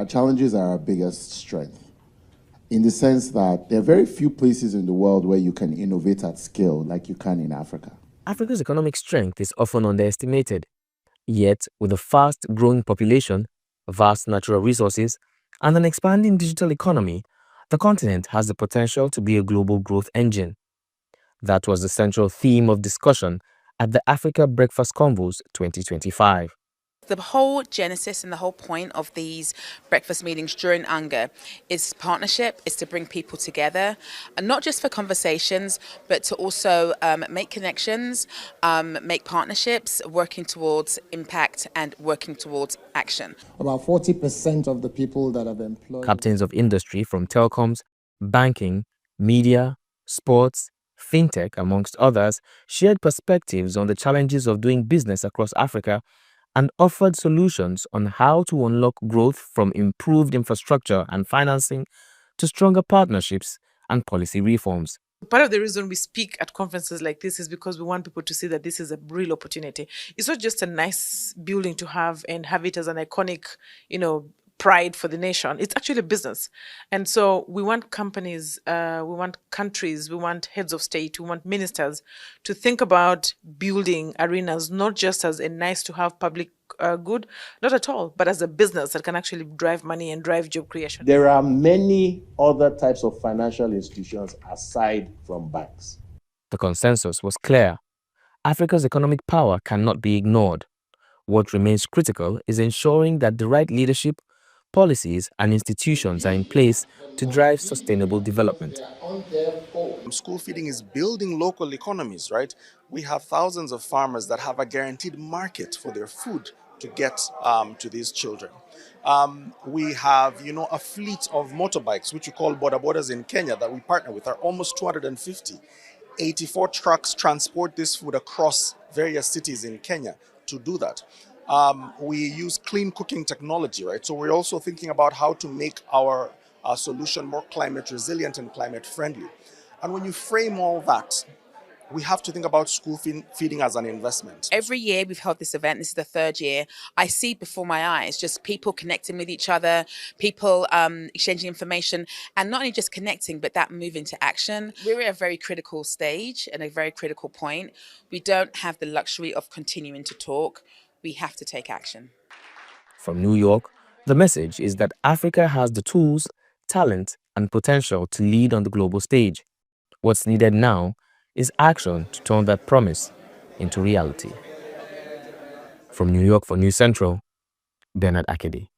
Our challenges are our biggest strength, in the sense that there are very few places in the world where you can innovate at scale like you can in Africa. Africa's economic strength is often underestimated. Yet, with a fast growing population, vast natural resources, and an expanding digital economy, the continent has the potential to be a global growth engine. That was the central theme of discussion at the Africa Breakfast Convos 2025. The whole genesis and the whole point of these breakfast meetings during Anga is partnership, is to bring people together, and not just for conversations, but to also make connections, make partnerships, working towards impact and working towards action. About 40% of the people that have employed. Captains of industry from telecoms, banking, media, sports, fintech, amongst others, shared perspectives on the challenges of doing business across Africa and offered solutions on how to unlock growth from improved infrastructure and financing to stronger partnerships and policy reforms. Part of the reason we speak at conferences like this is because we want people to see that this is a real opportunity. It's not just a nice building to have and have it as an iconic, pride for the nation. It's actually a business. And so we want companies, we want countries, we want heads of state, we want ministers to think about building arenas, not just as a nice to have public good, not at all, but as a business that can actually drive money and drive job creation. There are many other types of financial institutions aside from banks. The consensus was clear. Africa's economic power cannot be ignored. What remains critical is ensuring that the right leadership, policies, and institutions are in place to drive sustainable development. School feeding is building local economies, right? We have thousands of farmers that have a guaranteed market for their food to get to these children. We have, a fleet of motorbikes, which we call border borders in Kenya, that we partner with, are almost 250. 84 trucks transport this food across various cities in Kenya to do that. We use clean cooking technology, right? So we're also thinking about how to make our solution more climate resilient and climate friendly. And when you frame all that, we have to think about school feeding as an investment. Every year we've held this event, this is the third year, I see before my eyes just people connecting with each other, people exchanging information, and not only just connecting, but that move into action. We're at a very critical stage and a very critical point. We don't have the luxury of continuing to talk. We have to take action. From New York, the message is that Africa has the tools, talent, and potential to lead on the global stage. What's needed now is action to turn that promise into reality. From New York for News Central, Bernard Akede.